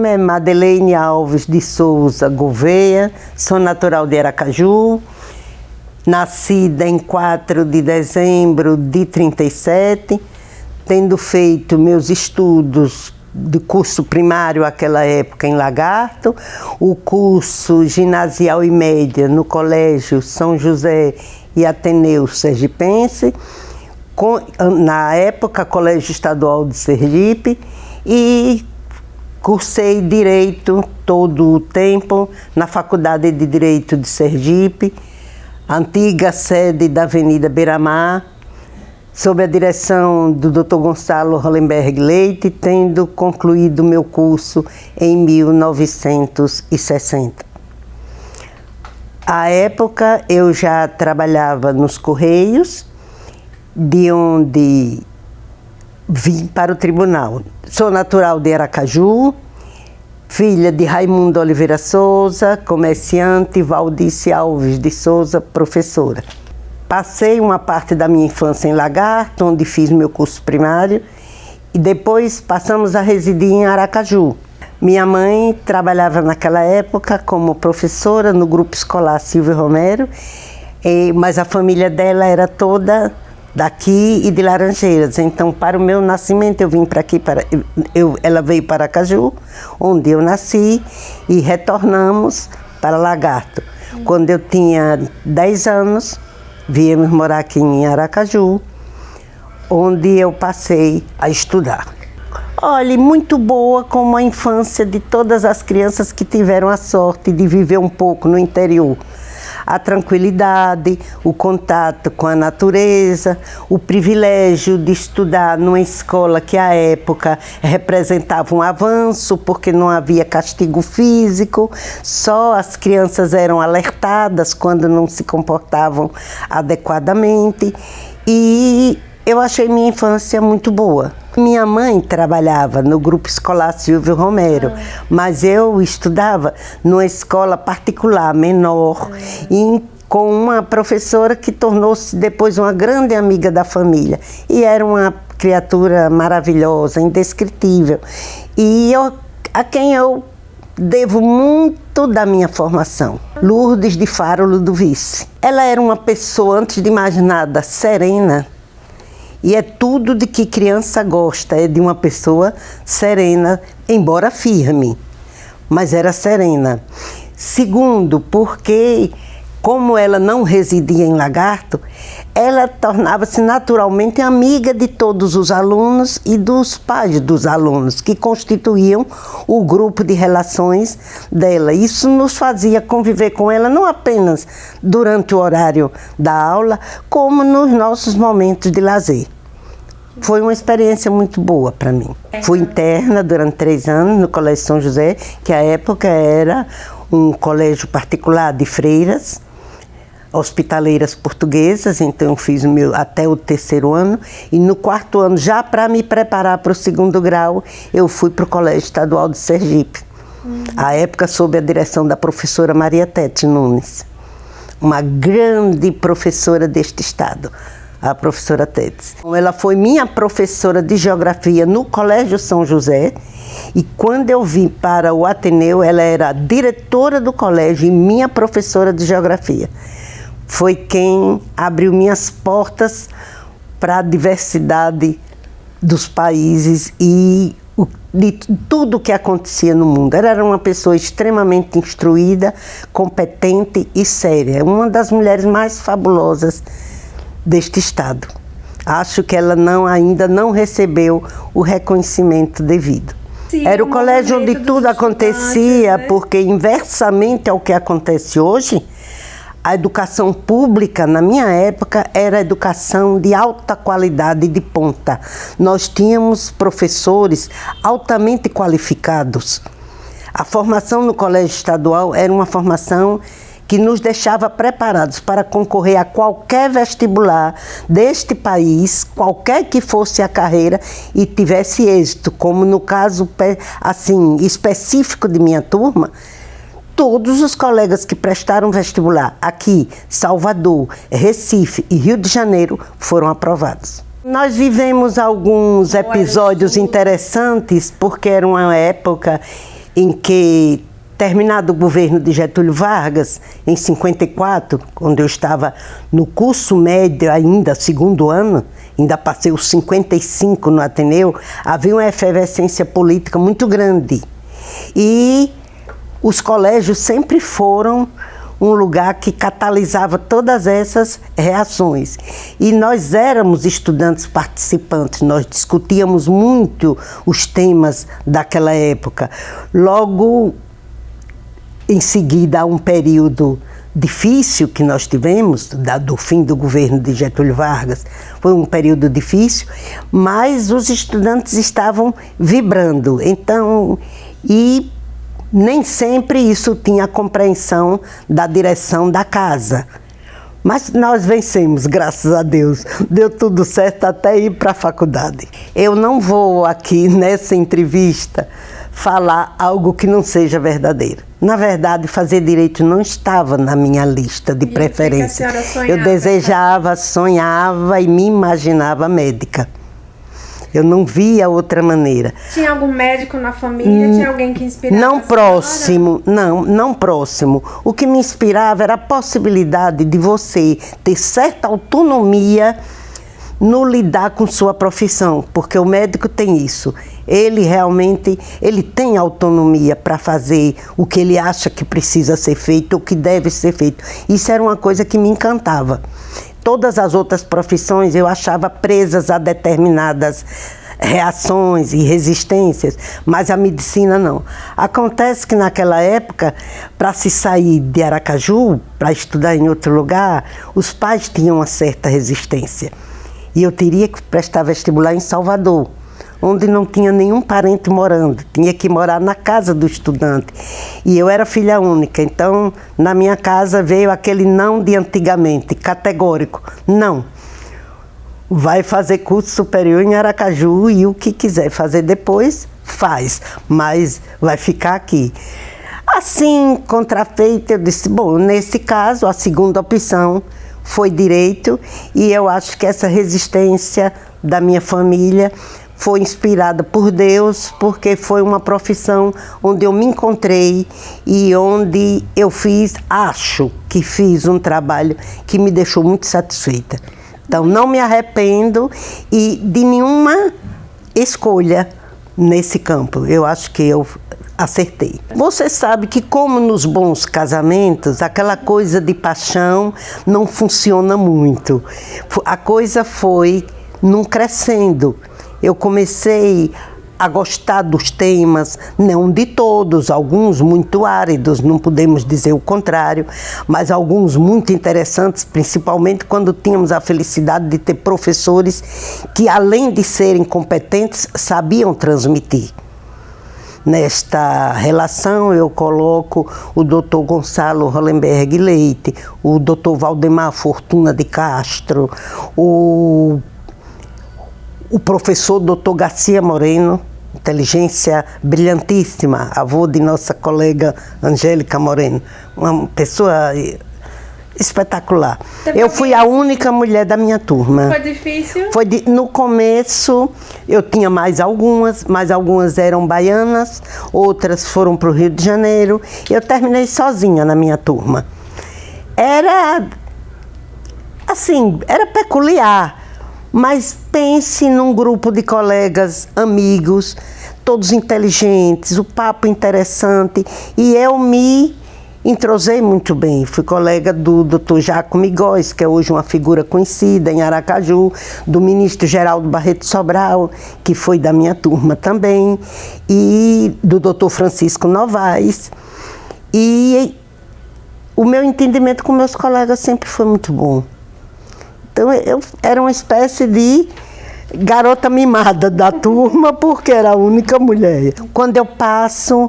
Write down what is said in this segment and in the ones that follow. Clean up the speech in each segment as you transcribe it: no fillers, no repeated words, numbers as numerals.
nome é Madeleine Alves de Souza Gouveia, sou natural de Aracaju, nascida em 4 de dezembro de 37, tendo feito meus estudos de curso primário àquela época em Lagarto, o curso ginasial e média no Colégio São José e Ateneu Sergipense, na época Colégio Estadual de Sergipe, e cursei Direito todo o tempo na Faculdade de Direito de Sergipe, antiga sede da Avenida Beira-Mar, sob a direção do Dr. Gonçalo Hollenberg Leite, tendo concluído meu curso em 1960. À época, eu já trabalhava nos Correios, de onde vim para o tribunal. Sou natural de Aracaju, filha de Raimundo Oliveira Souza, comerciante, Valdice Alves de Souza, professora. Passei uma parte da minha infância em Lagarto, onde fiz meu curso primário, e depois passamos a residir em Aracaju. Minha mãe trabalhava naquela época como professora no grupo escolar Silvio Romero, mas a família dela era toda daqui e de Laranjeiras. Então, para o meu nascimento, eu vim para aqui, ela veio para Aracaju, onde eu nasci, e retornamos para Lagarto. Quando eu tinha 10 anos, viemos morar aqui em Aracaju, onde eu passei a estudar. Olha, muito boa como a infância de todas as crianças que tiveram a sorte de viver um pouco no interior. A tranquilidade, o contato com a natureza, o privilégio de estudar numa escola que à época representava um avanço, porque não havia castigo físico, só as crianças eram alertadas quando não se comportavam adequadamente, e eu achei minha infância muito boa. Minha mãe trabalhava no grupo escolar Silvio Romero, mas eu estudava numa escola particular, menor, com uma professora que tornou-se depois uma grande amiga da família. E era uma criatura maravilhosa, indescritível. E a quem eu devo muito da minha formação. Lourdes de Faro Ludovice. Ela era uma pessoa, antes de mais nada, serena. E é tudo de que criança gosta, é de uma pessoa serena, embora firme, mas era serena. Segundo, porque como ela não residia em Lagarto, ela tornava-se naturalmente amiga de todos os alunos e dos pais dos alunos, que constituíam o grupo de relações dela. Isso nos fazia conviver com ela não apenas durante o horário da aula, como nos nossos momentos de lazer. Foi uma experiência muito boa para mim. Fui interna durante 3 anos no Colégio São José, que à época era um colégio particular de freiras, hospitaleiras portuguesas, então eu fiz até o 3º ano, e no 4º ano, já para me preparar para o 2º grau, eu fui para o Colégio Estadual de Sergipe. À época, sob a direção da professora Maria Tete Nunes, uma grande professora deste estado. A professora Tete. Ela foi minha professora de geografia no Colégio São José, e quando eu vim para o Ateneu, ela era a diretora do colégio e minha professora de geografia. Foi quem abriu minhas portas para a diversidade dos países e de tudo o que acontecia no mundo. Ela era uma pessoa extremamente instruída, competente e séria. Uma das mulheres mais fabulosas deste estado. Acho que ela ainda não recebeu o reconhecimento devido. Sim, era o colégio onde tudo acontecia, né? Porque inversamente ao que acontece hoje, a educação pública, na minha época, era educação de alta qualidade, de ponta. Nós tínhamos professores altamente qualificados. A formação no colégio estadual era uma formação que nos deixava preparados para concorrer a qualquer vestibular deste país, qualquer que fosse a carreira, e tivesse êxito, como no caso assim, específico de minha turma. Todos os colegas que prestaram vestibular aqui, Salvador, Recife e Rio de Janeiro, foram aprovados. Nós vivemos alguns episódios interessantes, porque era uma época em que, terminado o governo de Getúlio Vargas, em 54, quando eu estava no curso médio ainda, segundo ano, ainda passei os 55 no Ateneu, havia uma efervescência política muito grande. E os colégios sempre foram um lugar que catalisava todas essas reações. E nós éramos estudantes participantes, nós discutíamos muito os temas daquela época. Logo em seguida, há um período difícil que nós tivemos, do fim do governo de Getúlio Vargas, foi um período difícil, mas os estudantes estavam vibrando. Então, e nem sempre isso tinha compreensão da direção da casa. Mas nós vencemos, graças a Deus. Deu tudo certo até ir para a faculdade. Eu não vou aqui, nessa entrevista, falar algo que não seja verdadeiro. Na verdade, fazer direito não estava na minha lista de preferência. Eu desejava, sonhava e me imaginava médica. Eu não via outra maneira. Tinha algum médico na família? Tinha alguém que inspirava? Não próximo, não próximo. O que me inspirava era a possibilidade de você ter certa autonomia no lidar com sua profissão, porque o médico tem isso. Ele realmente, ele tem autonomia para fazer o que ele acha que precisa ser feito, o que deve ser feito. Isso era uma coisa que me encantava. Todas as outras profissões eu achava presas a determinadas reações e resistências, mas a medicina não. Acontece que naquela época, para se sair de Aracaju, para estudar em outro lugar, os pais tinham uma certa resistência. E eu teria que prestar vestibular em Salvador, onde não tinha nenhum parente morando, tinha que morar na casa do estudante. E eu era filha única, então na minha casa veio aquele não de antigamente, categórico, não. Vai fazer curso superior em Aracaju e o que quiser fazer depois, faz, mas vai ficar aqui. Assim, contrafeito, eu disse, bom, nesse caso, a segunda opção foi direito, e eu acho que essa resistência da minha família foi inspirada por Deus, porque foi uma profissão onde eu me encontrei e onde eu acho que fiz um trabalho que me deixou muito satisfeita. Então, não me arrependo e de nenhuma escolha nesse campo. Eu acho que eu acertei. Você sabe que, como nos bons casamentos, aquela coisa de paixão não funciona muito. A coisa foi num crescendo. Eu comecei a gostar dos temas, não de todos, alguns muito áridos, não podemos dizer o contrário, mas alguns muito interessantes, principalmente quando tínhamos a felicidade de ter professores que, além de serem competentes, sabiam transmitir. Nesta relação eu coloco o Dr. Gonçalo Hollenberg Leite, o Dr. Valdemar Fortuna de Castro, o professor Dr. Garcia Moreno, inteligência brilhantíssima, avô de nossa colega Angélica Moreno, uma pessoa espetacular. Eu fui a única mulher da minha turma. Foi difícil? No começo eu tinha mais algumas, mas algumas eram baianas, outras foram para o Rio de Janeiro. Eu terminei sozinha na minha turma. Era assim, era peculiar. Mas pense num grupo de colegas, amigos, todos inteligentes, o papo interessante, e eu me entrosei muito bem. Fui colega do Dr. Jacomo Góes, que é hoje uma figura conhecida em Aracaju, do ministro Geraldo Barreto Sobral, que foi da minha turma também, e do Dr. Francisco Novaes. E o meu entendimento com meus colegas sempre foi muito bom. Então, eu era uma espécie de garota mimada da turma, porque era a única mulher. Quando eu passo,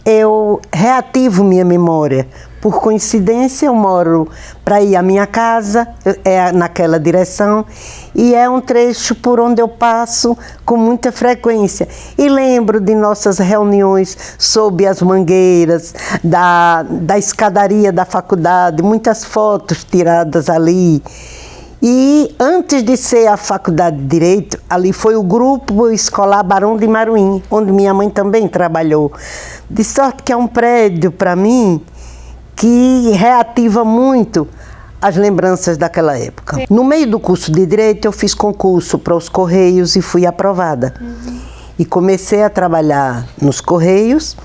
eu reativo minha memória. Por coincidência, eu moro para ir à minha casa, é naquela direção, e é um trecho por onde eu passo com muita frequência. E lembro de nossas reuniões sob as mangueiras, da escadaria da faculdade, muitas fotos tiradas ali. E antes de ser a Faculdade de Direito, ali foi o Grupo Escolar Barão de Maruim, onde minha mãe também trabalhou. De sorte que é um prédio, para mim, que reativa muito as lembranças daquela época. No meio do curso de Direito, eu fiz concurso para os Correios e fui aprovada. E comecei a trabalhar nos Correios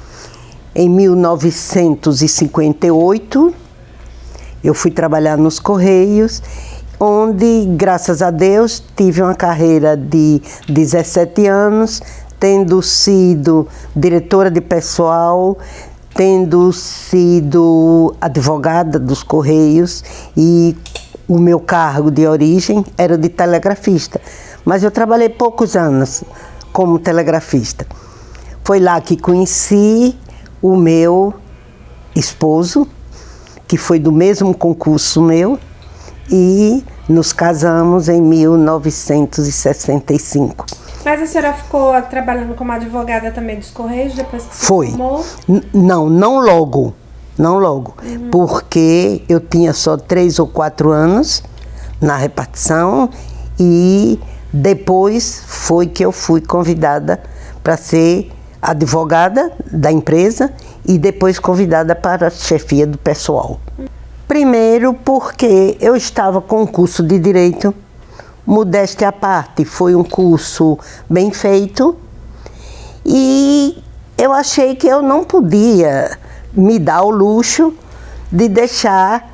em 1958. Eu fui trabalhar nos Correios, onde, graças a Deus, tive uma carreira de 17 anos, tendo sido diretora de pessoal, tendo sido advogada dos Correios, e o meu cargo de origem era de telegrafista. Mas eu trabalhei poucos anos como telegrafista. Foi lá que conheci o meu esposo, que foi do mesmo concurso meu, e nos casamos em 1965. Mas a senhora ficou trabalhando como advogada também dos Correios depois que se formou? Não logo, porque eu tinha só 3 ou 4 anos na repartição e depois foi que eu fui convidada para ser advogada da empresa e depois convidada para a chefia do pessoal. Primeiro porque eu estava com um curso de Direito, modéstia à parte, foi um curso bem feito e eu achei que eu não podia me dar o luxo de deixar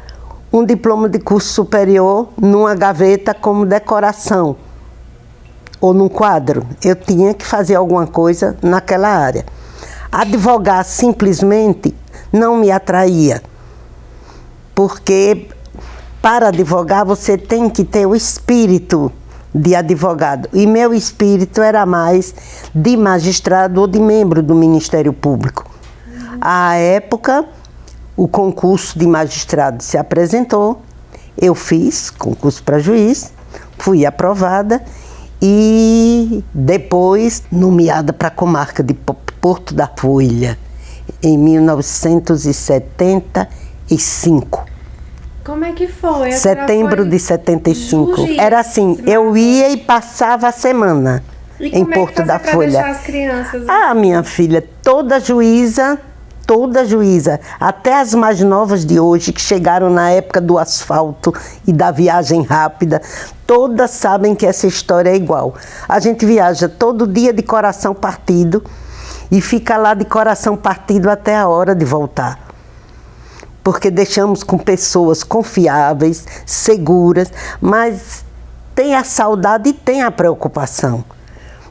um diploma de curso superior numa gaveta como decoração ou num quadro. Eu tinha que fazer alguma coisa naquela área. Advogar simplesmente não me atraía, porque para advogar você tem que ter o espírito de advogado. E meu espírito era mais de magistrado ou de membro do Ministério Público. À época, o concurso de magistrado se apresentou, eu fiz concurso para juiz, fui aprovada e depois nomeada para a comarca de Porto da Folha, em 1975. Como é que foi? Setembro de 75. Juiz. Era assim, eu ia e passava a semana em Porto da Folha. Deixar as crianças? Ah, minha filha, toda juíza, até as mais novas de hoje, que chegaram na época do asfalto e da viagem rápida, todas sabem que essa história é igual. A gente viaja todo dia de coração partido e fica lá de coração partido até a hora de voltar. Porque deixamos com pessoas confiáveis, seguras, mas tem a saudade e tem a preocupação.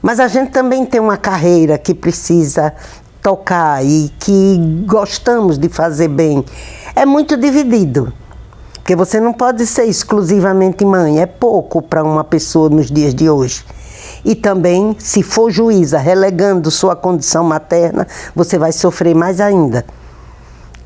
Mas a gente também tem uma carreira que precisa tocar e que gostamos de fazer bem. É muito dividido, porque você não pode ser exclusivamente mãe, é pouco para uma pessoa nos dias de hoje. E também, se for juíza relegando sua condição materna, você vai sofrer mais ainda.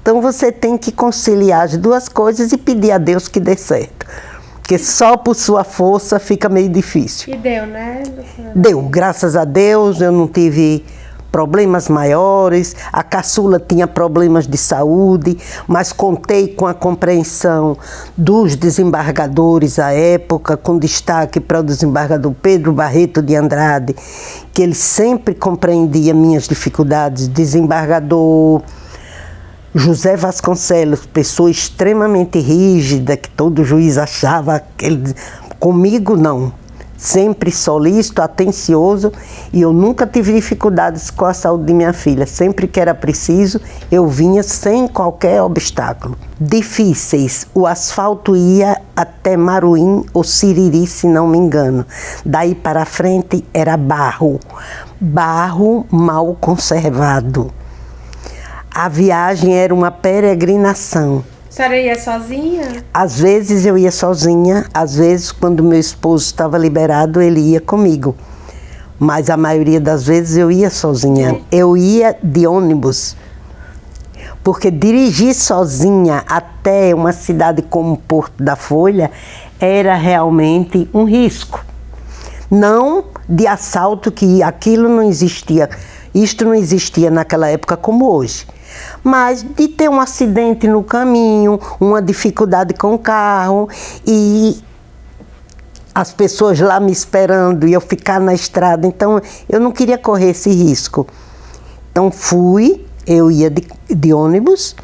Então você tem que conciliar as duas coisas e pedir a Deus que dê certo. Porque só por sua força fica meio difícil. E deu, né, doutora? Deu, graças a Deus, eu não tive problemas maiores. A caçula tinha problemas de saúde, mas contei com a compreensão dos desembargadores à época, com destaque para o desembargador Pedro Barreto de Andrade, que ele sempre compreendia minhas dificuldades. Desembargador José Vasconcelos, pessoa extremamente rígida, que todo juiz achava que ele... Comigo, não. Sempre solícito, atencioso, e eu nunca tive dificuldades com a saúde de minha filha. Sempre que era preciso, eu vinha sem qualquer obstáculo. Difíceis, o asfalto ia até Maruim ou Siriri, se não me engano. Daí para frente era barro mal conservado. A viagem era uma peregrinação. A senhora ia sozinha? Às vezes eu ia sozinha, às vezes quando meu esposo estava liberado ele ia comigo. Mas a maioria das vezes eu ia sozinha. Eu ia de ônibus. Porque dirigir sozinha até uma cidade como Porto da Folha era realmente um risco. Não de assalto, que aquilo não existia. Isto não existia naquela época como hoje. Mas de ter um acidente no caminho, uma dificuldade com o carro, e as pessoas lá me esperando e eu ficar na estrada. Então, eu não queria correr esse risco. Então, eu ia de ônibus.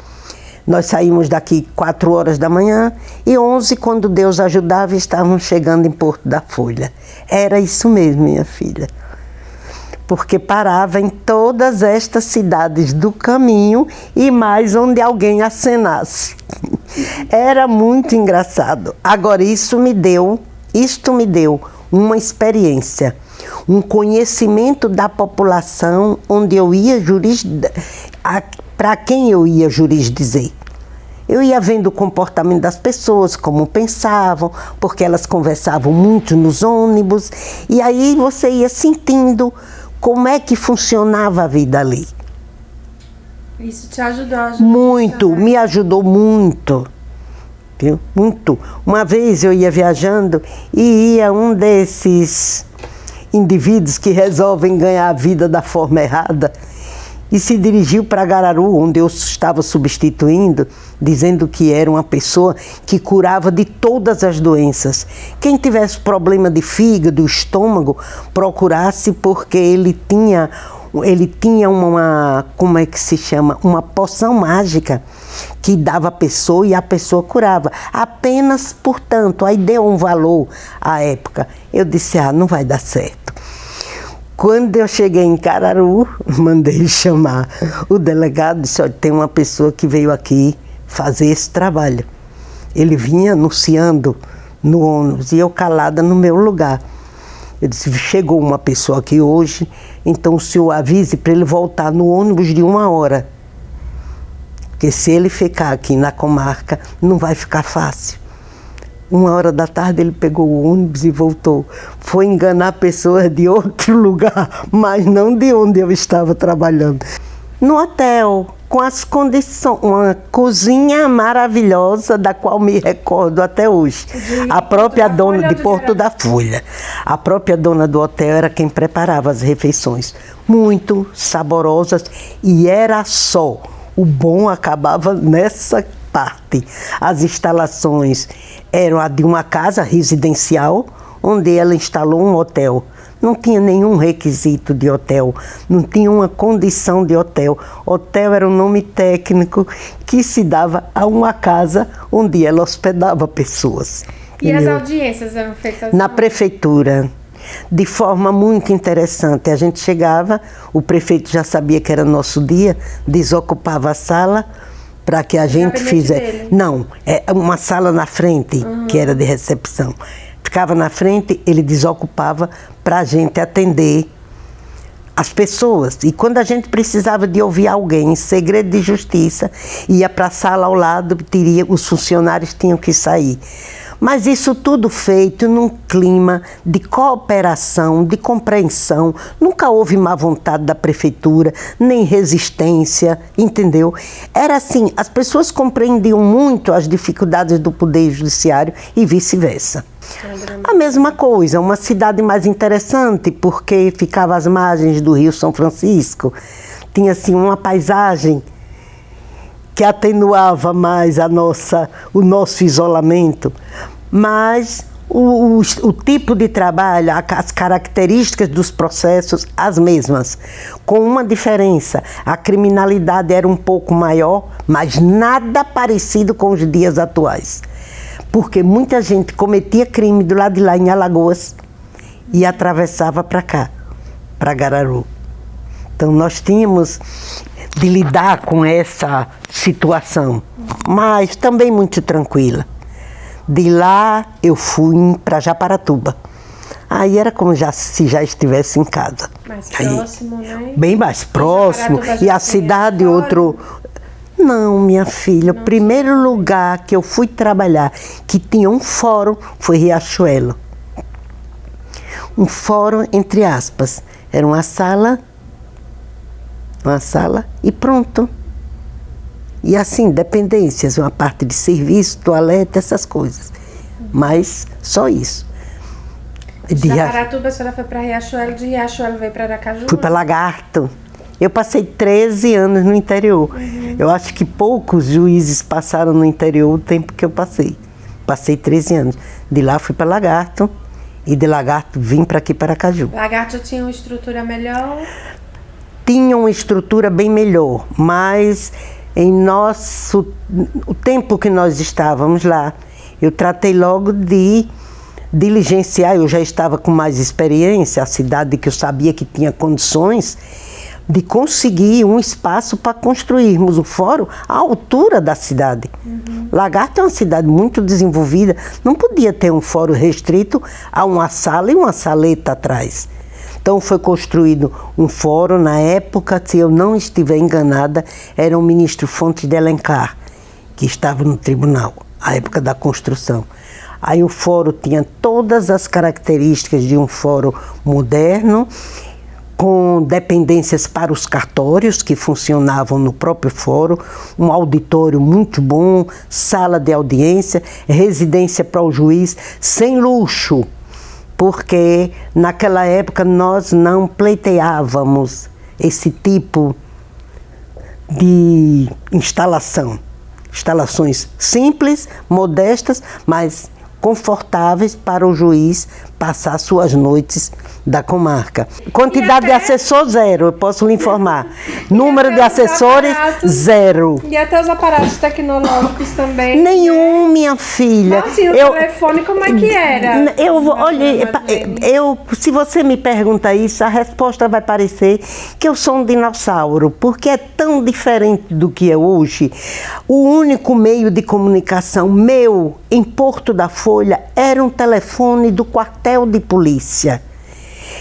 Nós saímos daqui 4 horas da manhã e 11, quando Deus ajudava, estávamos chegando em Porto da Folha. Era isso mesmo, minha filha. Porque parava em todas estas cidades do caminho e mais onde alguém acenasse. Era muito engraçado. Agora, isto me deu uma experiência, um conhecimento da população onde eu ia para quem eu ia jurisdizer. Eu ia vendo o comportamento das pessoas, como pensavam, porque elas conversavam muito nos ônibus, e aí você ia sentindo como é que funcionava a vida ali. Isso te ajudou? Muito, me ajudou muito. Viu? Muito. Uma vez eu ia viajando e ia um desses indivíduos que resolvem ganhar a vida da forma errada e se dirigiu para Gararu, onde eu estava substituindo, dizendo que era uma pessoa que curava de todas as doenças. Quem tivesse problema de fígado, estômago, procurasse, porque ele tinha uma, como é que se chama? Uma poção mágica que dava à pessoa e a pessoa curava. Apenas, portanto, aí deu um valor à época. Eu disse, não vai dar certo. Quando eu cheguei em Cararu, mandei chamar o delegado, disse, olha, tem uma pessoa que veio aqui fazer esse trabalho. Ele vinha anunciando no ônibus e eu calada no meu lugar. Eu disse, chegou uma pessoa aqui hoje, então o senhor avise para ele voltar no ônibus de 1 hora. Porque se ele ficar aqui na comarca, não vai ficar fácil. 1 hora da tarde ele pegou o ônibus e voltou. Foi enganar pessoas de outro lugar, mas não de onde eu estava trabalhando. No hotel, com as condições, uma cozinha maravilhosa, da qual me recordo até hoje. A própria dona de Porto da Folha. A própria dona do hotel era quem preparava as refeições. Muito saborosas, e era só. O bom acabava nessa parte. As instalações eram a de uma casa residencial, onde ela instalou um hotel. Não tinha nenhum requisito de hotel, não tinha uma condição de hotel. Hotel era um nome técnico que se dava a uma casa onde ela hospedava pessoas. E as audiências eram feitas na prefeitura, de forma muito interessante. A gente chegava, o prefeito já sabia que era nosso dia, desocupava a sala para que a gente fizesse. Não, é uma sala na frente, que era de recepção. Ficava na frente, ele desocupava para a gente atender as pessoas. E quando a gente precisava de ouvir alguém em segredo de justiça, ia para a sala ao lado, os funcionários tinham que sair. Mas isso tudo feito num clima de cooperação, de compreensão. Nunca houve má vontade da prefeitura, nem resistência, entendeu? Era assim, as pessoas compreendiam muito as dificuldades do Poder Judiciário e vice-versa. A mesma coisa, uma cidade mais interessante, porque ficava às margens do Rio São Francisco. Tinha assim uma paisagem que atenuava mais o nosso isolamento, mas o tipo de trabalho, as características dos processos, as mesmas, com uma diferença. A criminalidade era um pouco maior, mas nada parecido com os dias atuais, porque muita gente cometia crime do lado de lá em Alagoas e atravessava para cá, para Gararu. Então nós tínhamos de lidar com essa situação, mas também muito tranquila. De lá eu fui para Japaratuba. Aí era como se já estivesse em casa. Mais próximo, né? Bem mais próximo. E a cidade outro... Não, minha filha, o primeiro lugar que eu fui trabalhar, que tinha um fórum, foi Riachuelo. Um fórum, entre aspas. Era uma sala e pronto. E assim, dependências, uma parte de serviço, toalete, essas coisas. Mas só isso. De Japaratuba, a senhora foi para Riachuelo, de Riachuelo veio para Aracaju? Fui para Lagarto. Eu passei 13 anos no interior. Eu acho que poucos juízes passaram no interior o tempo que eu passei. Passei 13 anos. De lá fui para Lagarto e de Lagarto vim para aqui, para Aracaju. Lagarto tinha uma estrutura melhor? Tinha uma estrutura bem melhor, mas o tempo que nós estávamos lá, eu tratei logo de diligenciar, eu já estava com mais experiência, a cidade que eu sabia que tinha condições de conseguir um espaço para construirmos o fórum à altura da cidade. Lagarto é uma cidade muito desenvolvida, não podia ter um fórum restrito a uma sala e uma saleta atrás. Então foi construído um fórum, na época, se eu não estiver enganada, era o ministro Fontes de Alencar, que estava no tribunal, à época da construção. Aí o fórum tinha todas as características de um fórum moderno, com dependências para os cartórios que funcionavam no próprio fórum, um auditório muito bom, sala de audiência, residência para o juiz, sem luxo, porque naquela época nós não pleiteávamos esse tipo de instalações simples, modestas, mas confortáveis para o juiz passar suas noites da comarca. Quantidade de assessor, zero, eu posso lhe informar. Número de assessores, zero. E até os aparatos tecnológicos também? Nenhum, minha filha. Não tinha o telefone, como é que era? Se você me pergunta isso, a resposta vai parecer que eu sou um dinossauro, porque é tão diferente do que é hoje. O único meio de comunicação meu em Porto da Folha era um telefone do quartel de polícia.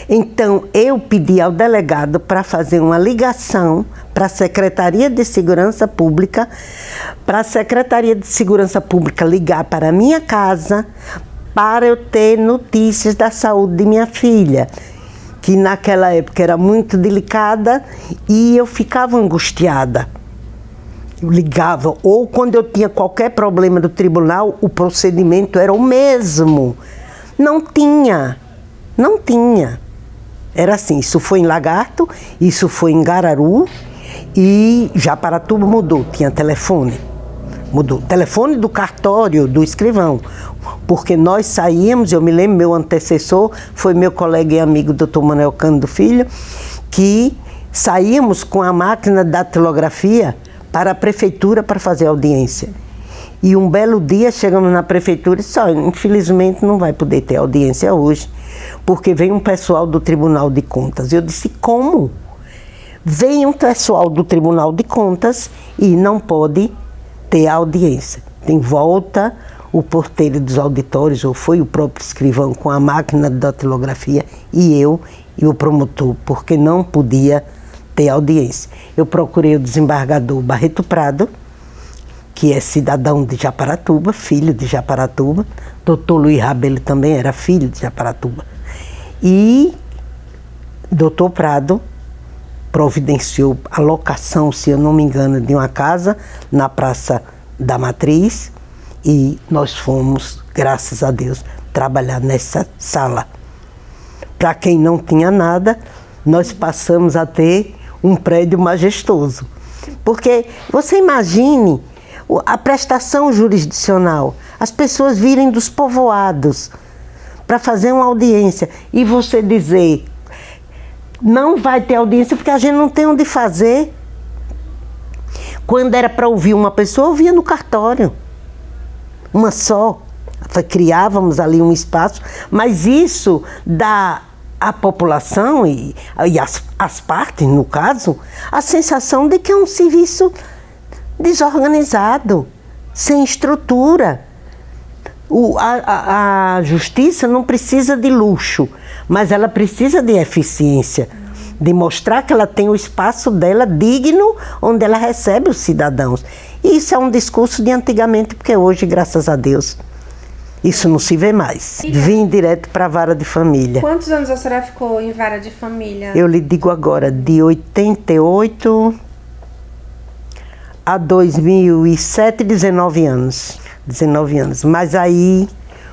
Então, eu pedi ao delegado para fazer uma ligação para a Secretaria de Segurança Pública, para a Secretaria de Segurança Pública ligar para a minha casa, para eu ter notícias da saúde de minha filha, que naquela época era muito delicada e eu ficava angustiada. Eu ligava, ou quando eu tinha qualquer problema do tribunal, o procedimento era o mesmo. Não tinha. Era assim, isso foi em Lagarto, isso foi em Gararu e Japaratuba mudou, tinha telefone. Mudou. Telefone do cartório, do escrivão. Porque nós saíamos, eu me lembro, meu antecessor foi meu colega e amigo Dr. Manuel Cândido Filho, que saíamos com a máquina da datilografia para a prefeitura para fazer audiência. E um belo dia chegamos na prefeitura e disse, infelizmente não vai poder ter audiência hoje, porque vem um pessoal do Tribunal de Contas. Eu disse, como? Vem um pessoal do Tribunal de Contas e não pode ter audiência. Tem volta o porteiro dos auditórios, ou foi o próprio escrivão com a máquina de datilografia, e eu e o promotor, porque não podia ter audiência. Eu procurei o desembargador Barreto Prado, que é cidadão de Japaratuba, filho de Japaratuba. Doutor Luiz Rabelo também era filho de Japaratuba. E doutor Prado providenciou a locação, se eu não me engano, de uma casa na Praça da Matriz, e nós fomos, graças a Deus, trabalhar nessa sala. Para quem não tinha nada, nós passamos a ter um prédio majestoso. Porque você imagine a prestação jurisdicional, as pessoas virem dos povoados para fazer uma audiência e você dizer, não vai ter audiência porque a gente não tem onde fazer. Quando era para ouvir uma pessoa, ouvia no cartório, uma só. Criávamos ali um espaço, mas isso dá à população e às partes, no caso, a sensação de que é um serviço desorganizado, sem estrutura. A justiça não precisa de luxo, mas ela precisa de eficiência, de mostrar que ela tem o espaço dela digno, onde ela recebe os cidadãos. E isso é um discurso de antigamente, porque hoje, graças a Deus, isso não se vê mais. Vim direto para a vara de família. Quantos anos a senhora ficou em vara de família? Eu lhe digo agora, de 88 a 2007, 19 anos. 19 anos. Mas aí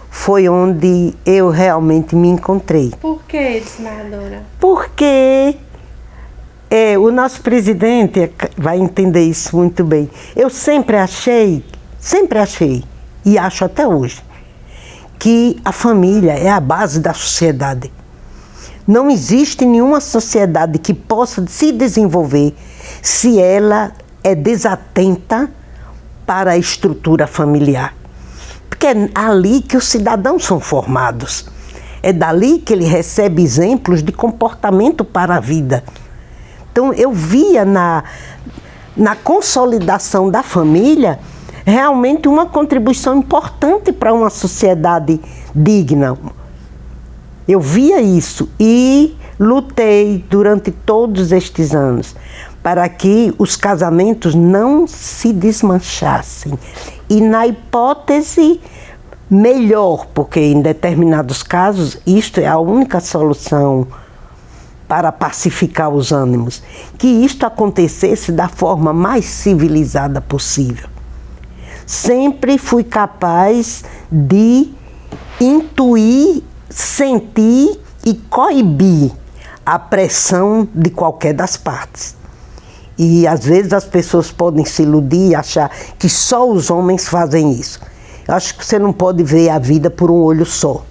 foi onde eu realmente me encontrei. Por que, desembargadora? Porque o nosso presidente vai entender isso muito bem. Eu sempre achei, e acho até hoje, que a família é a base da sociedade. Não existe nenhuma sociedade que possa se desenvolver se ela é desatenta para a estrutura familiar. Porque é ali que os cidadãos são formados. É dali que ele recebe exemplos de comportamento para a vida. Então, eu via na consolidação da família realmente uma contribuição importante para uma sociedade digna. Eu via isso e lutei durante todos estes anos para que os casamentos não se desmanchassem. E na hipótese melhor, porque em determinados casos isto é a única solução para pacificar os ânimos, que isto acontecesse da forma mais civilizada possível. Sempre fui capaz de intuir, sentir e coibir a pressão de qualquer das partes. E às vezes as pessoas podem se iludir e achar que só os homens fazem isso. Eu acho que você não pode ver a vida por um olho só.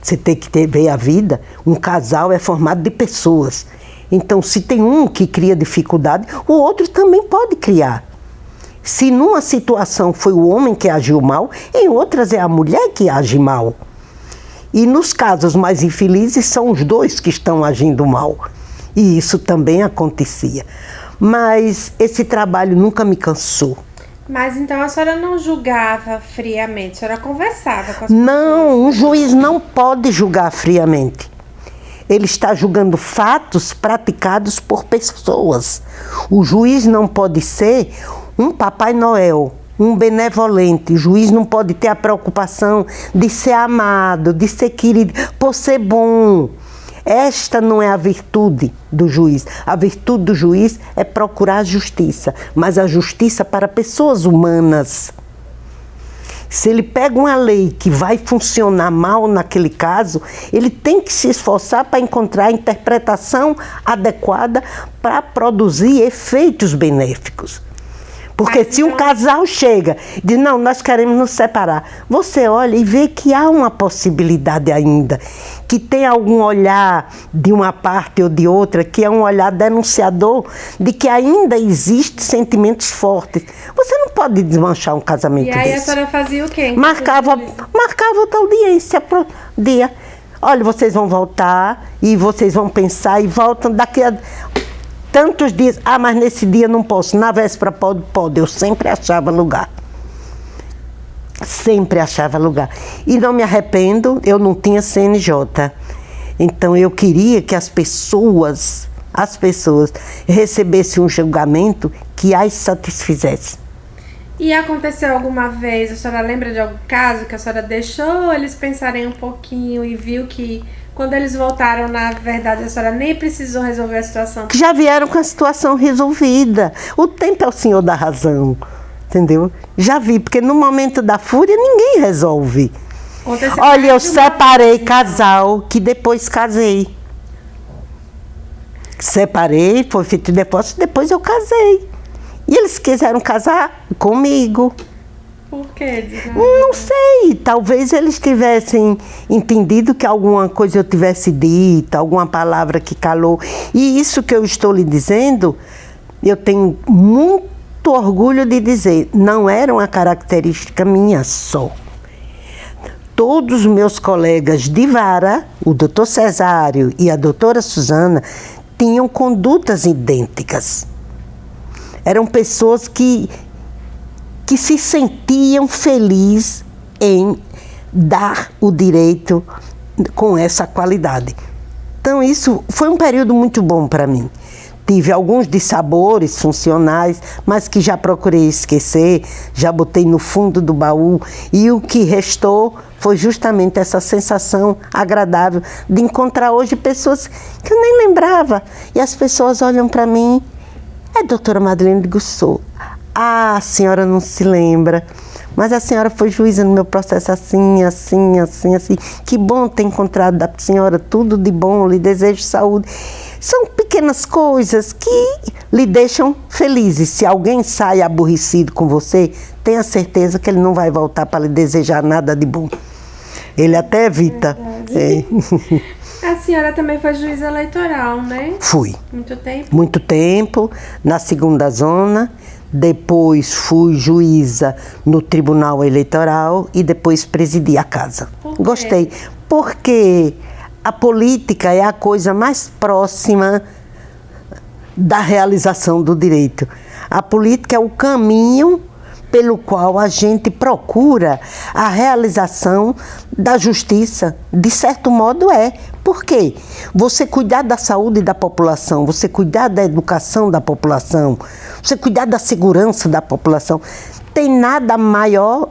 Você tem que ver a vida, um casal é formado de pessoas. Então, se tem um que cria dificuldade, o outro também pode criar. Se numa situação foi o homem que agiu mal, em outras é a mulher que age mal. E nos casos mais infelizes são os dois que estão agindo mal. E isso também acontecia. Mas esse trabalho nunca me cansou. Mas então a senhora não julgava friamente, a senhora conversava com as pessoas? Não, um juiz não pode julgar friamente. Ele está julgando fatos praticados por pessoas. O juiz não pode ser um Papai Noel, um benevolente. O juiz não pode ter a preocupação de ser amado, de ser querido, por ser bom. Esta não é a virtude do juiz. A virtude do juiz é procurar a justiça, mas a justiça para pessoas humanas. Se ele pega uma lei que vai funcionar mal naquele caso, ele tem que se esforçar para encontrar a interpretação adequada para produzir efeitos benéficos. Porque se um casal chega e diz, não, nós queremos nos separar, você olha e vê que há uma possibilidade ainda, que tem algum olhar de uma parte ou de outra, que é um olhar denunciador de que ainda existem sentimentos fortes. Você não pode desmanchar um casamento desse. E aí a senhora fazia o quê? Marcava outra audiência para dia. Olha, vocês vão voltar e vocês vão pensar e voltam daqui a tantos dias. Ah, mas nesse dia não posso. Na véspera pode. Eu sempre achava lugar. Sempre achava lugar. E não me arrependo, eu não tinha CNJ. Então eu queria que as pessoas recebessem um julgamento que as satisfizesse. E aconteceu alguma vez, a senhora lembra de algum caso que a senhora deixou eles pensarem um pouquinho e viu que quando eles voltaram, na verdade, a senhora nem precisou resolver a situação? Já vieram com a situação resolvida. O tempo é o senhor da razão, entendeu? Já vi, porque no momento da fúria ninguém resolve. Olha, eu separei casal que depois casei. Separei, foi feito divórcio, depois eu casei. E eles quiseram casar comigo. Por quê? Não sei, talvez eles tivessem entendido que alguma coisa eu tivesse dito, alguma palavra que calou. E isso que eu estou lhe dizendo, eu tenho muito orgulho de dizer, não era uma característica minha só. Todos os meus colegas de vara, o doutor Cesário e a doutora Suzana, tinham condutas idênticas. Eram pessoas que se sentiam felizes em dar o direito com essa qualidade. Então, isso foi um período muito bom para mim. Tive alguns dissabores funcionais, mas que já procurei esquecer, já botei no fundo do baú. E o que restou foi justamente essa sensação agradável de encontrar hoje pessoas que eu nem lembrava. E as pessoas olham para mim, doutora Madeleine, eu digo, sou. Ah, a senhora não se lembra, mas a senhora foi juíza no meu processo assim, assim, assim, assim. Que bom ter encontrado da senhora, tudo de bom, lhe desejo saúde. São pequenas coisas que lhe deixam felizes. Se alguém sai aborrecido com você, tenha certeza que ele não vai voltar para lhe desejar nada de bom. Ele até evita. A senhora também foi juíza eleitoral, né? Fui. Muito tempo? Muito tempo, na segunda zona. Depois fui juíza no Tribunal Eleitoral e depois presidi a casa. Por quê? Gostei, porque a política é a coisa mais próxima da realização do direito. A política é o caminho pelo qual a gente procura a realização da justiça. De certo modo é. Por quê? Você cuidar da saúde da população, você cuidar da educação da população, você cuidar da segurança da população. Tem nada maior,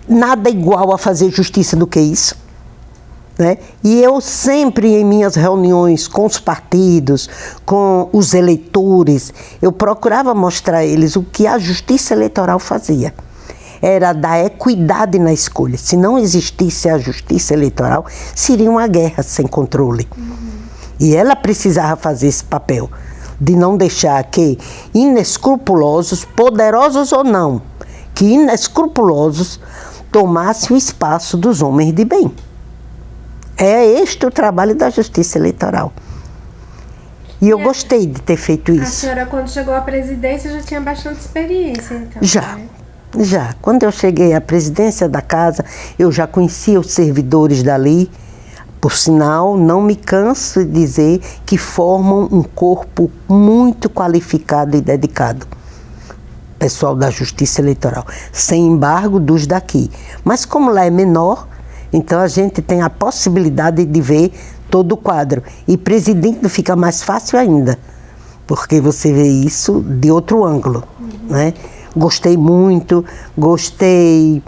nada igual a fazer justiça do que isso. Né? E eu sempre, em minhas reuniões com os partidos, com os eleitores, eu procurava mostrar a eles o que a justiça eleitoral fazia. Era da equidade na escolha. Se não existisse a justiça eleitoral, seria uma guerra sem controle. E ela precisava fazer esse papel, de não deixar que inescrupulosos, poderosos ou não, que inescrupulosos tomassem o espaço dos homens de bem. É este o trabalho da justiça eleitoral. E eu gostei de ter feito isso. A senhora, quando chegou à presidência, já tinha bastante experiência, então? Já. Né? Já. Quando eu cheguei à presidência da casa, eu já conhecia os servidores dali. Por sinal, não me canso de dizer que formam um corpo muito qualificado e dedicado. Pessoal da Justiça Eleitoral. Sem embargo dos daqui. Mas como lá é menor, então a gente tem a possibilidade de ver todo o quadro. E presidindo fica mais fácil ainda, porque você vê isso de outro ângulo, né? Gostei muito, gostei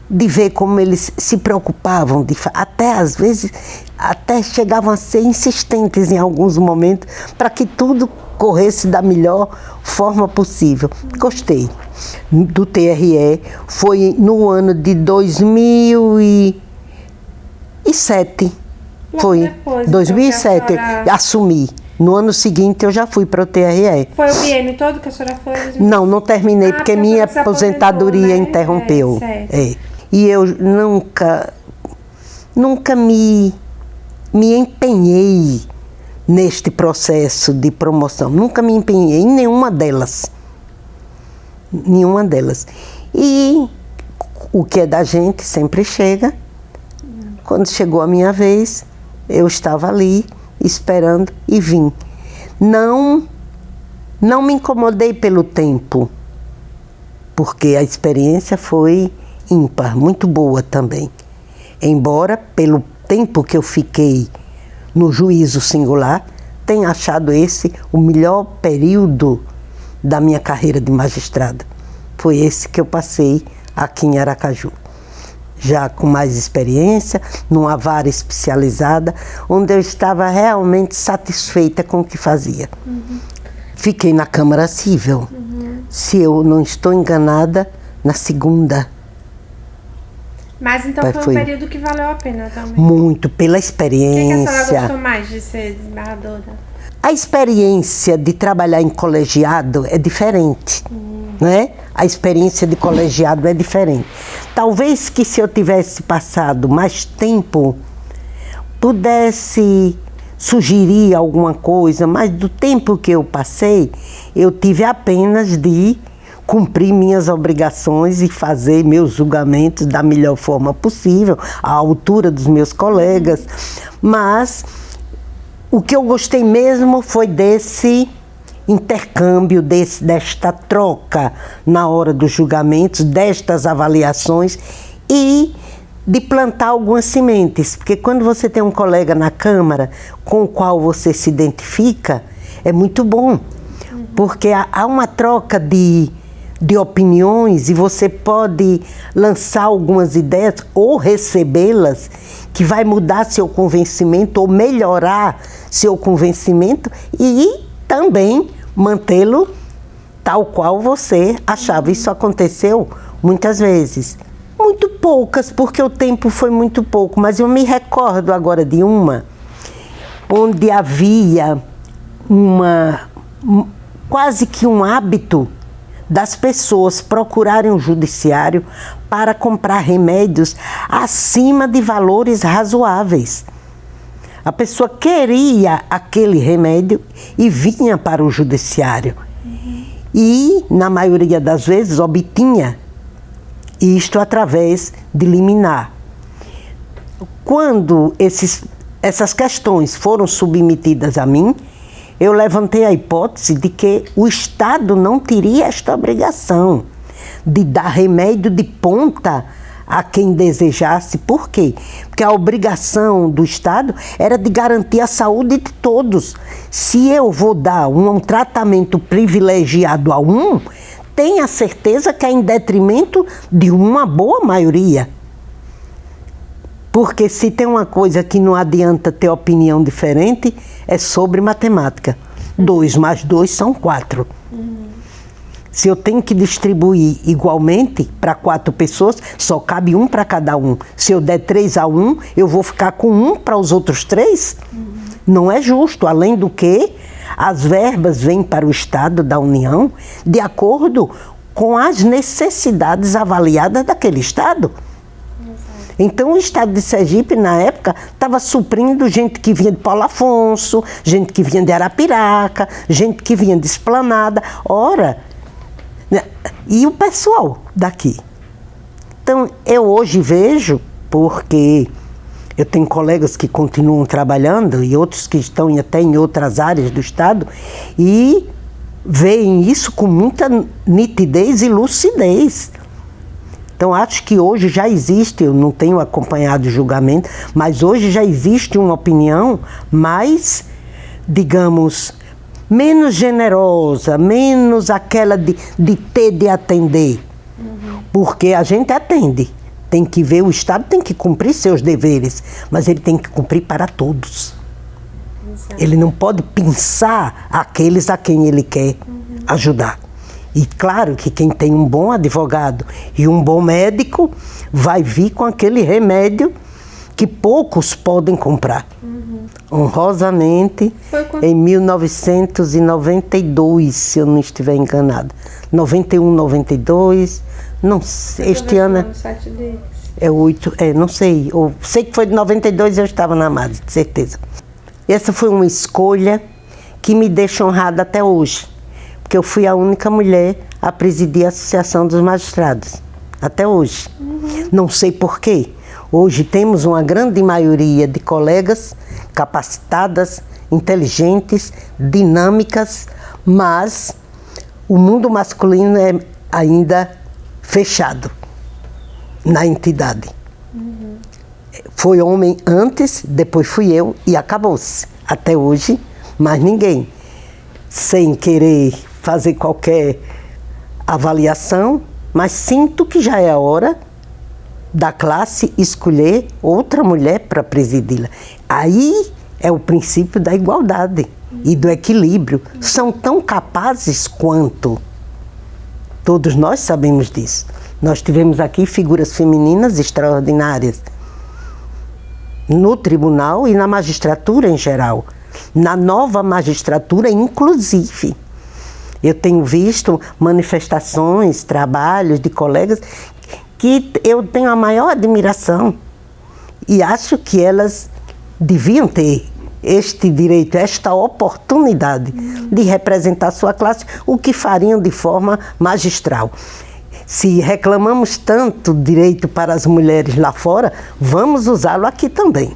de ver como eles se preocupavam, até às vezes, até chegavam a ser insistentes em alguns momentos, para que tudo corresse da melhor forma possível. Gostei. Do TRE, foi no ano de 2007. Foi, depois, 2007, então, senhora... assumi. No ano seguinte eu já fui para o TRE. Foi o biênio todo que a senhora foi? Não terminei, porque minha aposentadoria né? interrompeu. E eu nunca me empenhei neste processo de promoção. Nunca me empenhei em nenhuma delas. Nenhuma delas. E o que é da gente sempre chega. Quando chegou a minha vez, eu estava ali esperando e vim. Não me incomodei pelo tempo, porque a experiência foi ímpar, muito boa também. Embora, pelo tempo que eu fiquei no juízo singular, tenha achado esse o melhor período da minha carreira de magistrada. Foi esse que eu passei aqui em Aracaju. Já com mais experiência, numa vara especializada, onde eu estava realmente satisfeita com o que fazia. Fiquei na Câmara Cível, se eu não estou enganada, na segunda. Mas então foi um período que valeu a pena também? Muito, pela experiência. O que a senhora gostou mais de ser desembargadora? A experiência de trabalhar em colegiado é diferente, né? A experiência de colegiado é diferente. Talvez que se eu tivesse passado mais tempo, pudesse sugerir alguma coisa, mas do tempo que eu passei, eu tive apenas de cumprir minhas obrigações e fazer meus julgamentos da melhor forma possível, à altura dos meus colegas. Mas o que eu gostei mesmo foi desse intercâmbio, desta troca na hora dos julgamentos, destas avaliações e de plantar algumas sementes. Porque quando você tem um colega na Câmara com o qual você se identifica, é muito bom. Porque há uma troca de opiniões e você pode lançar algumas ideias ou recebê-las que vai mudar seu convencimento ou melhorar seu convencimento e também mantê-lo tal qual você achava. Isso aconteceu muitas vezes. Muito poucas, porque o tempo foi muito pouco, mas eu me recordo agora de uma onde havia quase que um hábito das pessoas procurarem o judiciário para comprar remédios acima de valores razoáveis. A pessoa queria aquele remédio e vinha para o judiciário. E, na maioria das vezes, obtinha isto através de liminar. Quando essas questões foram submetidas a mim, eu levantei a hipótese de que o Estado não teria esta obrigação de dar remédio de ponta a quem desejasse. Por quê? Porque a obrigação do Estado era de garantir a saúde de todos. Se eu vou dar um tratamento privilegiado a um, tenha certeza que é em detrimento de uma boa maioria. Porque se tem uma coisa que não adianta ter opinião diferente, é sobre matemática. 2 mais 2 são 4. Se eu tenho que distribuir igualmente para 4 pessoas, só cabe 1 para cada um. Se eu der 3 a 1, eu vou ficar com 1 para os outros 3? Não é justo. Além do que, as verbas vêm para o Estado da União de acordo com as necessidades avaliadas daquele Estado. Então o Estado de Sergipe, na época, estava suprindo gente que vinha de Paulo Afonso, gente que vinha de Arapiraca, gente que vinha de Esplanada. Ora, e o pessoal daqui. Então, eu hoje vejo, porque eu tenho colegas que continuam trabalhando e outros que estão até em outras áreas do Estado e veem isso com muita nitidez e lucidez. Então, acho que hoje já existe, eu não tenho acompanhado o julgamento, mas hoje já existe uma opinião mais, digamos, menos generosa, menos aquela de ter de atender. Porque a gente atende. Tem que ver, o Estado tem que cumprir seus deveres, mas ele tem que cumprir para todos. Exato. Ele não pode pensar aqueles a quem ele quer ajudar. E claro que quem tem um bom advogado e um bom médico vai vir com aquele remédio que poucos podem comprar. Honrosamente, em 1992, se eu não estiver enganado. 91, 92, não sei, este ano é 8, não sei. Eu sei que foi de 92 eu estava na MAD, de certeza. Essa foi uma escolha que me deixa honrada até hoje. Porque eu fui a única mulher a presidir a Associação dos Magistrados, até hoje. Não sei por quê. Hoje temos uma grande maioria de colegas capacitadas, inteligentes, dinâmicas, mas o mundo masculino é ainda fechado na entidade. Foi homem antes, depois fui eu e acabou-se. Até hoje, mais ninguém. Sem querer fazer qualquer avaliação, mas sinto que já é a hora da classe escolher outra mulher para presidi-la. Aí é o princípio da igualdade e do equilíbrio. São tão capazes quanto. Todos nós sabemos disso. Nós tivemos aqui figuras femininas extraordinárias no tribunal e na magistratura em geral. Na nova magistratura, inclusive. Eu tenho visto manifestações, trabalhos de colegas que eu tenho a maior admiração e acho que elas deviam ter este direito, esta oportunidade de representar sua classe, o que fariam de forma magistral. Se reclamamos tanto direito para as mulheres lá fora, vamos usá-lo aqui também.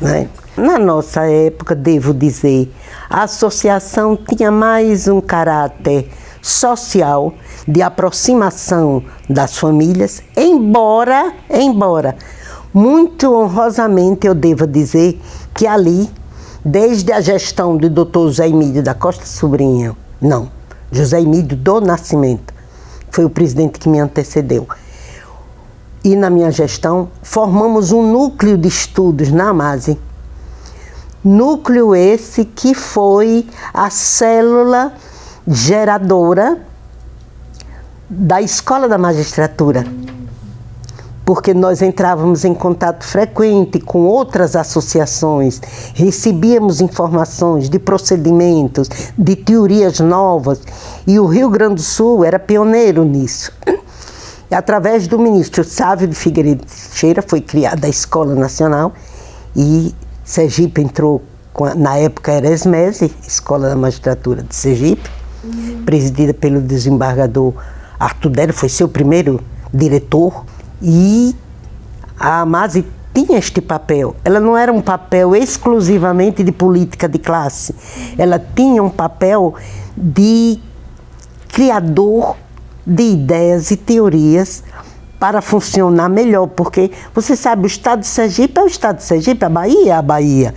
Né? Na nossa época, devo dizer, a associação tinha mais um caráter social, de aproximação das famílias, embora, muito honrosamente eu devo dizer que ali, desde a gestão do Dr. José Emílio da Costa Sobrinho, José Emílio do Nascimento, foi o presidente que me antecedeu, e na minha gestão, formamos um núcleo de estudos na AMASE, núcleo esse que foi a célula geradora da Escola da Magistratura. porque nós entrávamos em contato frequente com outras associações, recebíamos informações de procedimentos, de teorias novas, e o Rio Grande do Sul era pioneiro nisso. Através do ministro Sávio de Figueiredo Teixeira foi criada a Escola Nacional e Sergipe entrou, na época era ESMESE, Escola da Magistratura de Sergipe, presidida pelo desembargador Arthur Dério, foi seu primeiro diretor. E a AMASE tinha este papel. Ela não era um papel exclusivamente de política de classe. Ela tinha um papel de criador de ideias e teorias para funcionar melhor. Porque, você sabe, o estado de Sergipe é o estado de Sergipe, a Bahia é a Bahia.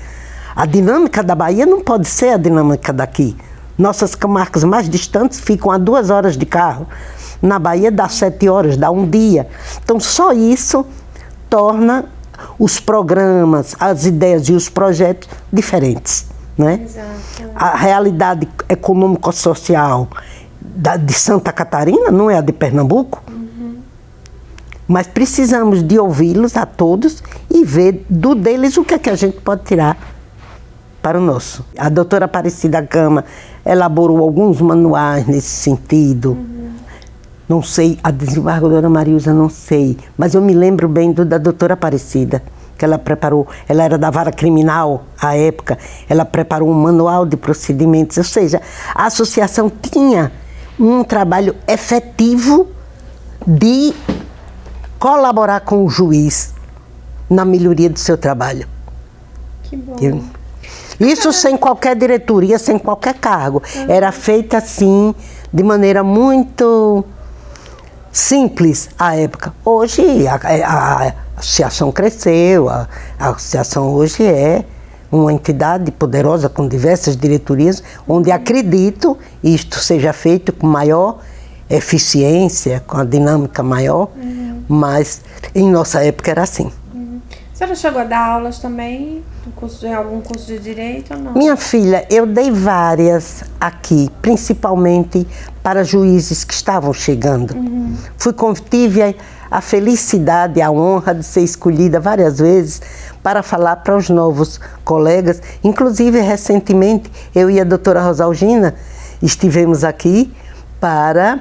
A dinâmica da Bahia não pode ser a dinâmica daqui. Nossas comarcas mais distantes ficam a 2 horas de carro. Na Bahia dá 7 horas, dá um dia. Então, só isso torna os programas, as ideias e os projetos diferentes, né? Exato. A realidade econômico-social de Santa Catarina não é a de Pernambuco. Mas precisamos de ouvi-los a todos e ver do deles o que é que a gente pode tirar para o nosso. A doutora Aparecida Gama elaborou alguns manuais nesse sentido. Não sei, a desembargadora Mariusa não sei, mas eu me lembro bem da doutora Aparecida, que ela preparou, ela era da vara criminal à época, ela preparou um manual de procedimentos, ou seja, a associação tinha um trabalho efetivo de colaborar com o juiz na melhoria do seu trabalho. Que bom. Isso sem qualquer diretoria, sem qualquer cargo. Era feito assim, de maneira muito simples à época. Hoje a associação cresceu, a associação hoje é uma entidade poderosa com diversas diretorias, onde acredito isto seja feito com maior eficiência, com a dinâmica maior, mas em nossa época era assim. A senhora chegou a dar aulas também em algum curso de direito ou não? Minha filha, eu dei várias aqui, principalmente para juízes que estavam chegando. Tive a felicidade e a honra de ser escolhida várias vezes para falar para os novos colegas. Inclusive, recentemente, eu e a doutora Rosalgina estivemos aqui para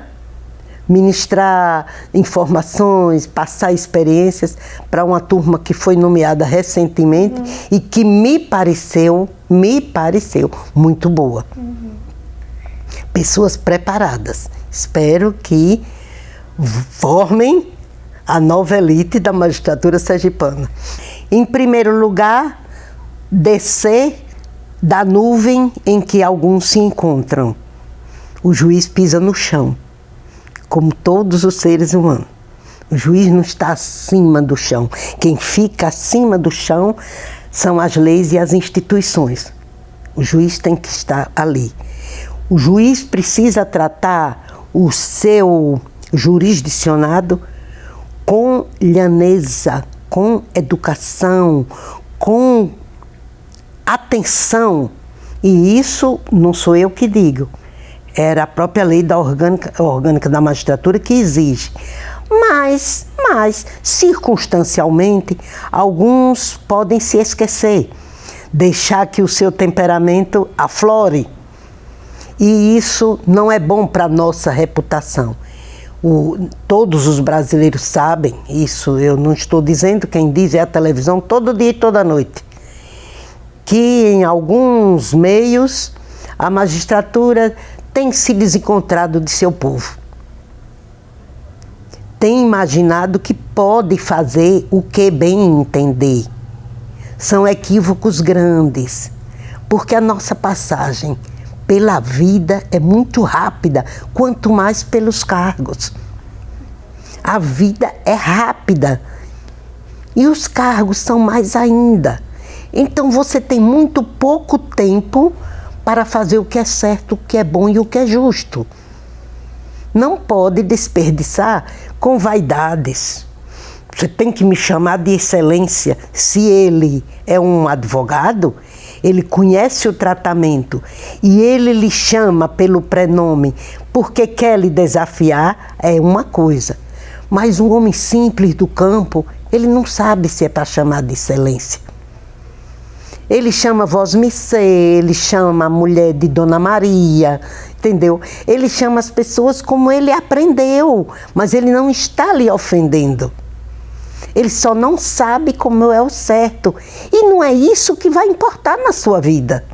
ministrar informações, passar experiências para uma turma que foi nomeada recentemente e que me pareceu muito boa. Pessoas preparadas. Espero que formem a nova elite da magistratura sergipana. Em primeiro lugar, descer da nuvem em que alguns se encontram. O juiz pisa no chão, como todos os seres humanos. O juiz não está acima do chão. Quem fica acima do chão são as leis e as instituições. O juiz tem que estar ali. O juiz precisa tratar o seu jurisdicionado com lhaneza, com educação, com atenção. E isso não sou eu que digo. Era a própria lei da orgânica da magistratura que exige. Mas, circunstancialmente, alguns podem se esquecer, deixar que o seu temperamento aflore. E isso não é bom para a nossa reputação. Todos os brasileiros sabem, isso eu não estou dizendo, quem diz é a televisão todo dia e toda noite, que em alguns meios a magistratura tem se desencontrado de seu povo. Tem imaginado que pode fazer o que bem entender. São equívocos grandes, porque a nossa passagem pela vida é muito rápida, quanto mais pelos cargos. A vida é rápida e os cargos são mais ainda. Então você tem muito pouco tempo para fazer o que é certo, o que é bom e o que é justo. Não pode desperdiçar com vaidades. Você tem que me chamar de excelência. Se ele é um advogado, ele conhece o tratamento e ele lhe chama pelo prenome porque quer lhe desafiar, é uma coisa. Mas um homem simples do campo, ele não sabe se é para chamar de excelência. Ele chama vosmecê, ele chama a mulher de Dona Maria, entendeu? Ele chama as pessoas como ele aprendeu, mas ele não está lhe ofendendo. Ele só não sabe como é o certo. E não é isso que vai importar na sua vida.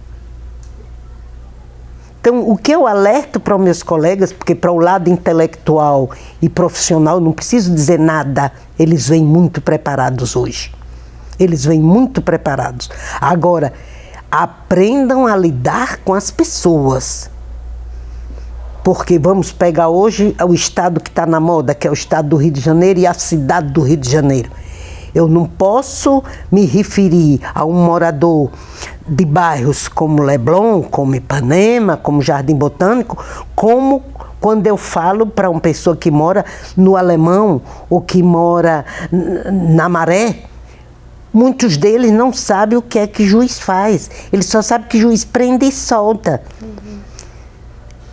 Então, o que eu alerto para os meus colegas, porque para o lado intelectual e profissional não preciso dizer nada, eles vêm muito preparados hoje. Eles vêm muito preparados. Agora, aprendam a lidar com as pessoas. Porque vamos pegar hoje o estado que está na moda, que é o estado do Rio de Janeiro e a cidade do Rio de Janeiro. Eu não posso me referir a um morador de bairros como Leblon, como Ipanema, como Jardim Botânico, como quando eu falo para uma pessoa que mora no Alemão ou que mora na Maré. Muitos deles não sabem o que é que juiz faz. Ele só sabe que juiz prende e solta.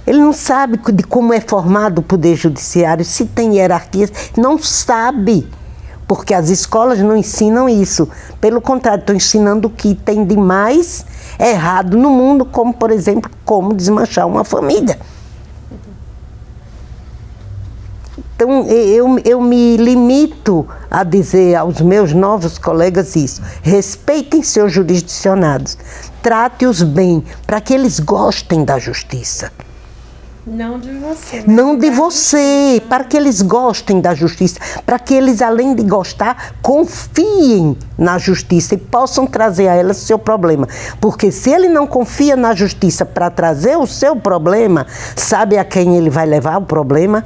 Ele não sabe de como é formado o Poder Judiciário, se tem hierarquias, não sabe. Porque as escolas não ensinam isso. Pelo contrário, estão ensinando o que tem de mais errado no mundo, como, por exemplo, como desmanchar uma família. Então, eu me limito a dizer aos meus novos colegas isso. Respeitem seus jurisdicionados. Trate-os bem, para que eles gostem da justiça. Não de você. Não de você, para que eles gostem da justiça, para que eles, além de gostar, confiem na justiça e possam trazer a ela o seu problema. Porque se ele não confia na justiça para trazer o seu problema, sabe a quem ele vai levar o problema?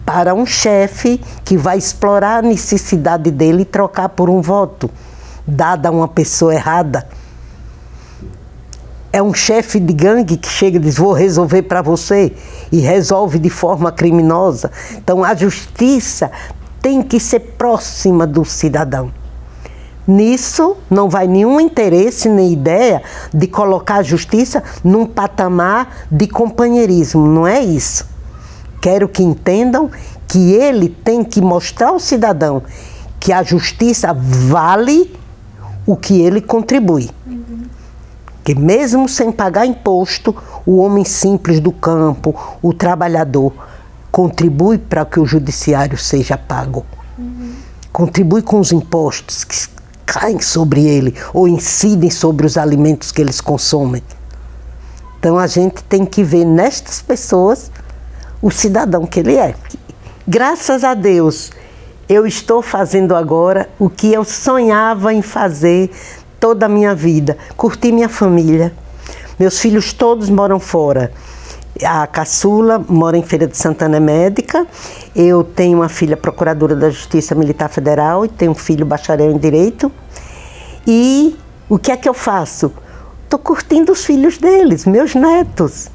Para um chefe que vai explorar a necessidade dele e trocar por um voto, dado a uma pessoa errada. É um chefe de gangue que chega e diz, vou resolver para você, e resolve de forma criminosa. Então, a justiça tem que ser próxima do cidadão. Nisso, não vai nenhum interesse nem ideia de colocar a justiça num patamar de companheirismo, não é isso. Quero que entendam que ele tem que mostrar ao cidadão que a justiça vale o que ele contribui. Que mesmo sem pagar imposto, o homem simples do campo, o trabalhador, contribui para que o judiciário seja pago. Contribui com os impostos que caem sobre ele ou incidem sobre os alimentos que eles consomem. Então a gente tem que ver nestas pessoas o cidadão que ele é. Graças a Deus, eu estou fazendo agora o que eu sonhava em fazer toda a minha vida, curtir minha família. Meus filhos todos moram fora. A caçula mora em Feira de Santana, é médica. Eu tenho uma filha procuradora da Justiça Militar Federal e tenho um filho bacharel em Direito. E o que é que eu faço? Estou curtindo os filhos deles, meus netos.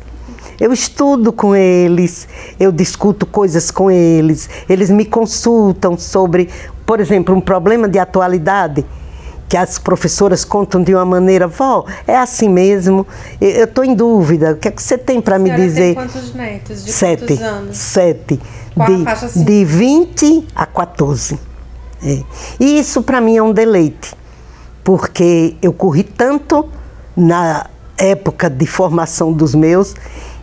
Eu estudo com eles, eu discuto coisas com eles, eles me consultam sobre, por exemplo, um problema de atualidade, que as professoras contam de uma maneira, vó, é assim mesmo, eu estou em dúvida, o que é que você tem para me dizer? Tem quantos netos? De 7, quantos anos? 7, Qual a faixa assim? de 20 a 14. É. E isso para mim é um deleite, porque eu corri tanto na época de formação dos meus,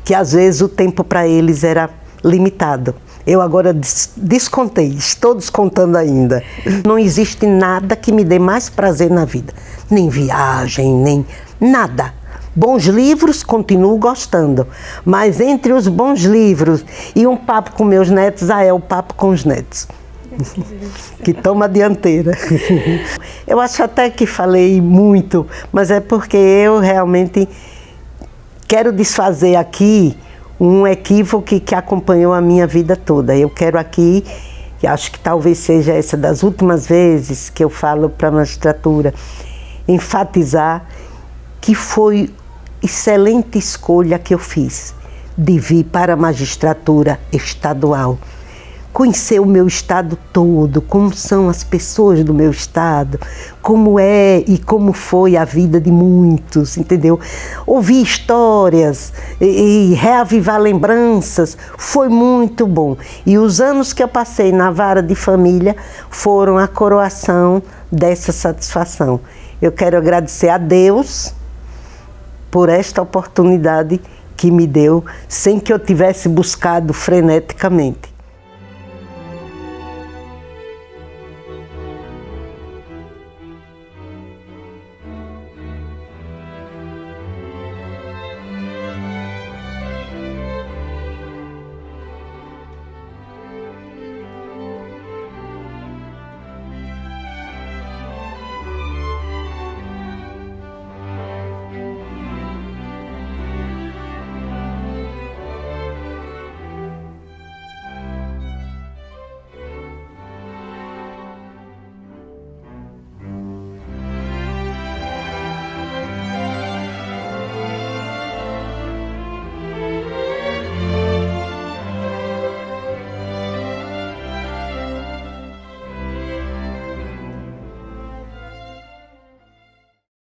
que às vezes o tempo para eles era limitado. Eu agora descontei, estou descontando ainda. Não existe nada que me dê mais prazer na vida. Nem viagem, nem nada. Bons livros, continuo gostando. Mas entre os bons livros e um papo com meus netos, é o papo com os netos. Que toma a dianteira. Eu acho até que falei muito, mas é porque eu realmente quero desfazer aqui um equívoco que acompanhou a minha vida toda. Eu quero aqui, e acho que talvez seja essa das últimas vezes que eu falo para a magistratura, enfatizar que foi excelente escolha que eu fiz de vir para a magistratura estadual. conhecer o meu estado todo, como são as pessoas do meu estado, como é e como foi a vida de muitos, entendeu? Ouvir histórias e reavivar lembranças foi muito bom. E os anos que eu passei na vara de família foram a coroação dessa satisfação. Eu quero agradecer a Deus por esta oportunidade que me deu, sem que eu tivesse buscado freneticamente.